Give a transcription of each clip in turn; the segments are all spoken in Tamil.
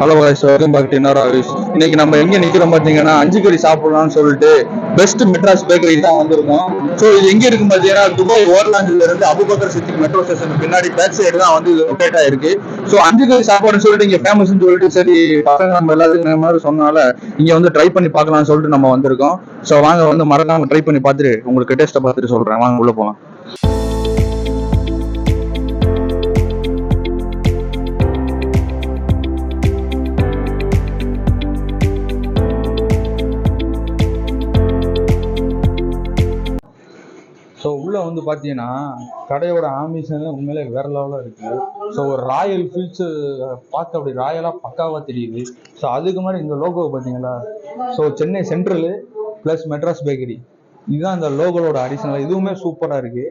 Hello guys, welcome back to இன்னொரு ஆஃபீஸ். இன்னைக்கு நம்ம எங்க நிக்கிறோம் பாத்தீங்கன்னா, அஞ்சு கறி சாப்பிடலாம்னு சொல்லிட்டு பெஸ்ட் மெட்ராஸ் பேக்கரி தான் வந்திருக்கோம். ஸோ இது எங்க இருக்கும் பாத்தீங்கன்னா, துபாய் ஓவர்லாண்ட்ல இருந்து அபுபக்கர் சிட்டி மெட்ரோ ஸ்டேஷன் பின்னாடி பேக் சைடு தான் வந்து இது லொக்கேட் ஆயிருக்கு. ஸோ அஞ்சு கறி சாப்பாடுன்னு சொல்லிட்டு இங்க ஃபேமஸ்ன்னு சொல்லிட்டு சரி பசங்க நம்ம எல்லாத்துக்கும் இந்த மாதிரி சொன்னால இங்க வந்து ட்ரை பண்ணி பார்க்கலாம்னு சொல்லிட்டு நம்ம வந்திருக்கோம். ஸோ வாங்க வந்து மறக்காம ட்ரை பண்ணி பார்த்துட்டு உங்களுக்கு டேஸ்ட்டை பார்த்துட்டு சொல்றேன். வாங்க உள்ள போலாம். ஸோ உள்ளே வந்து பார்த்தீங்கன்னா கடையோட ஆம்பிஷன் உண்மையிலே வேற லெவலாக இருக்குது. ஸோ ஒரு ராயல் ஃபீல்ஸு பார்த்து அப்படி ராயலாக பக்காவாக தெரியுது. ஸோ அதுக்கு மாதிரி இந்த லோகோ பார்த்தீங்களா, so Chennai central plus Madras bakery இதுதான் இந்த லோகோட அடிஷனல். இதுவுமே சூப்பராக இருக்குது.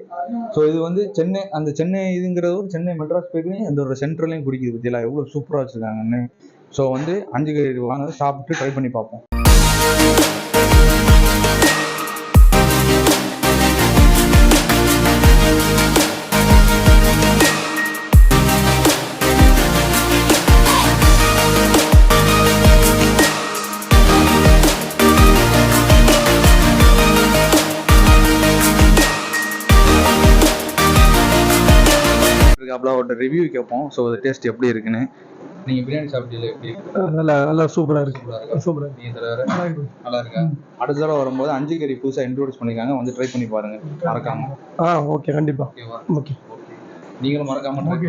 ஸோ இது வந்து சென்னை அந்த சென்னை இதுங்கிறது ஒரு சென்னை மெட்ராஸ் பேக்கரி அந்த ஒரு சென்ட்ரலையும் குறிக்குது பற்றியெல்லாம் எவ்வளோ சூப்பராக வச்சுருக்காங்கன்னு. ஸோ வந்து அஞ்சு கறி வாங்க சாப்பிட்டு ட்ரை பண்ணி பார்ப்போம். அவ்வளோ ரிவ்யூ கேட்போம். ஸோ அது டேஸ்ட் எப்படி இருக்குன்னு. நீங்கள் பிரியாணி சாப்பிட்டீங்களா? எப்படி நல்லா நல்லா சூப்பராக இருக்கு. சூப்பராக நீங்கள் நல்லா இருக்கா? அடுத்த தடவை வரும்போது அஞ்சு கறி புதுசாக இன்ட்ரோடியூஸ் பண்ணியிருக்காங்க, வந்து ட்ரை பண்ணி பாருங்க மறக்காம. ஓகே கண்டிப்பாக. ஓகேவா? ஓகே நீங்களும் மறக்காம. ஓகே.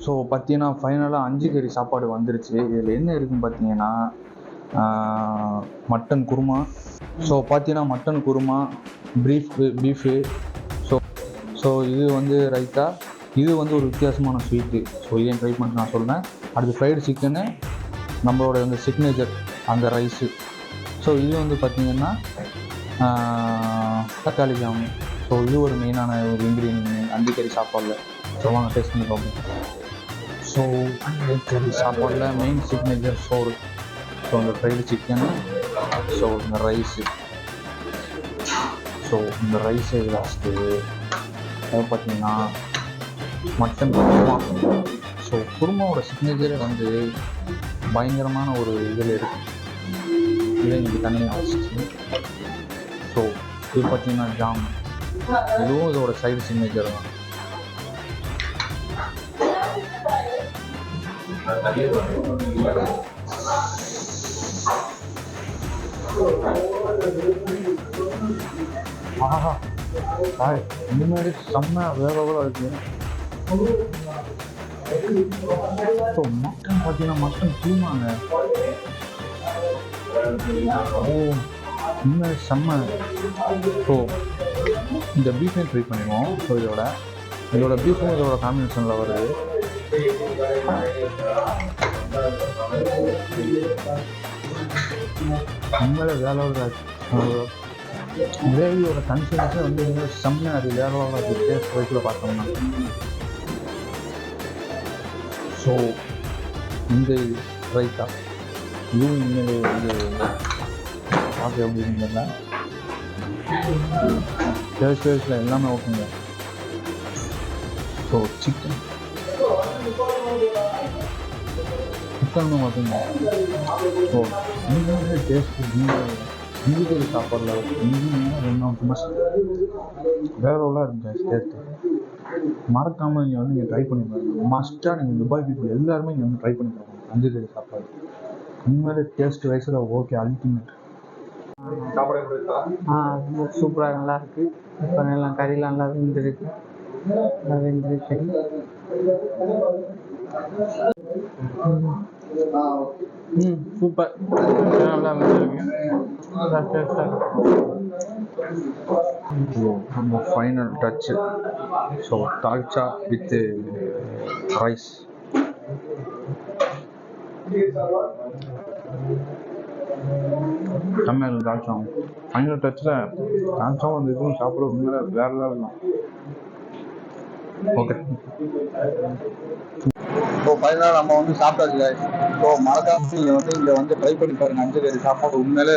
ஸோ பார்த்தீங்கன்னா ஃபைனலாக அஞ்சு கறி சாப்பாடு வந்துருச்சு. இதில் என்ன இருக்குன்னு பார்த்தீங்கன்னா மட்டன் குருமா. ஸோ பார்த்தீங்கன்னா மட்டன் குருமா, பீஃபு. ஸோ இது வந்து ரைத்தா. இது வந்து ஒரு வித்தியாசமான ஸ்வீட்டு. ஸோ இதையும் ட்ரை பண்ணி நான் சொல்கிறேன். அடுத்து ஃப்ரைடு சிக்கனு, நம்மளோட வந்து சிக்னேச்சர் அந்த ரைஸு. ஸோ இது வந்து பார்த்திங்கன்னா தக்காளி ஜாமுன். ஸோ இது ஒரு மெயினான ஒரு இன்க்ரீடியன்ட் அஞ்சு கறி சாப்பாடில். ஸோ வாங்க டேஸ்ட் பண்ணி பார்ப்போம். ஸோ அஞ்சு கறி சாப்பாடில் மெயின் சிக்னேச்சர் சோறு. ஸோ இந்த ஃப்ரைடு சிக்கனு, ஸோ இந்த ரைஸு. ஸோ இந்த ரைஸை லாஸ்ட்டு அது பார்த்திங்கன்னா மட்டன் குருமா. ஸோ குருமாவோட சிக்னேச்சரே வந்து பயங்கரமான ஒரு இதில் இருக்குது. இதை இன்றைக்கி தனியாக வச்சுச்சு. ஸோ இது பார்த்திங்கன்னா ஜாம். இதுவும் இதோட சைடு சிக்னேச்சர் தான். ஆஹா இந்த மாதிரி செம்ம வேகவலாக இருக்குது. ஸோ மட்டன் பார்த்தீங்கன்னா மட்டன் தூமாங்க. இந்த மாதிரி செம்ம. ஸோ இந்த பீஃபையும் ட்ரை பண்ணிடுவோம். ஸோ இதோட பீஃபும் இதோட காம்பினேஷனில் வருது. உண்மையில வேலையோட கிரேவியோட கன்சிஸ்டன்ஸை வந்து செம்மையாக அது வேலையோட இருக்குது டேஸ்ட் வைக்கில் பார்த்தோம்னா. ஸோ இந்த ரைத்தா இதுவும் உண்மையிலே வந்து பார்க்க எப்படி இருந்ததுன்னா டேஸ்ட்டில் எல்லாமே ஓகேங்க. ஸோ சிக்கன் பார்த்தீங்க. ஸோ இந்த டேஸ்ட்டு இந்திய சாப்பாடில் இன்னும் வேறவெல்லாம் இருக்குங்க டேஸ்ட்டு. மறக்காமல் நீங்கள் வந்து நீங்கள் ட்ரை பண்ணி பாருங்கள். மஸ்ட்டாக நீங்கள் துபாய் பீப்புள் எல்லாருமே இங்கே வந்து ட்ரை பண்ணி பாருங்கள் அஞ்சு கறி சாப்பாடு. உண்மையிலே டேஸ்ட் வைஸில் ஓகே அல்டிமேட். சாப்பாடு சூப்பராக நல்லா இருக்குது. இப்போ எல்லாம் கறிலாம் நல்லா வெந்திருக்கு. சூப்பர் நல்லா வெந்திருக்கு. நம்ம final Dutch. So dalcha with rice. செம்மையாக தால்ச்சா. ஃபைனல் டச்சில் தால்ச்சாவும் அந்த இதுவும் சாப்பிட உண்மையில வேறு லெவல் தான். ஓகே. ஸோ ஃபைனலாக நம்ம சாப்பிட்டாச்சு. ஸோ மறக்காம நீங்கள் இங்கே ட்ரை பண்ணி பாருங்கள். அஞ்சு கறி சாப்பாடு உண்மையிலே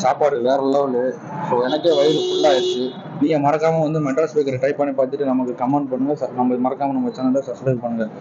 சாப்பாடு வேற லெவலு. ஸோ எனக்கே வயிறு ஃபுல்லாகிடுச்சு. நீங்கள் மறக்காமல் வந்து மெட்ராஸ் பேக்கரி ட்ரை பண்ணி பார்த்துட்டு நமக்கு கமெண்ட் பண்ணுங்கள். நம்ம மறக்காமல் நம்ம சேனலை சப்ஸ்கிரைப் பண்ணுங்கள்.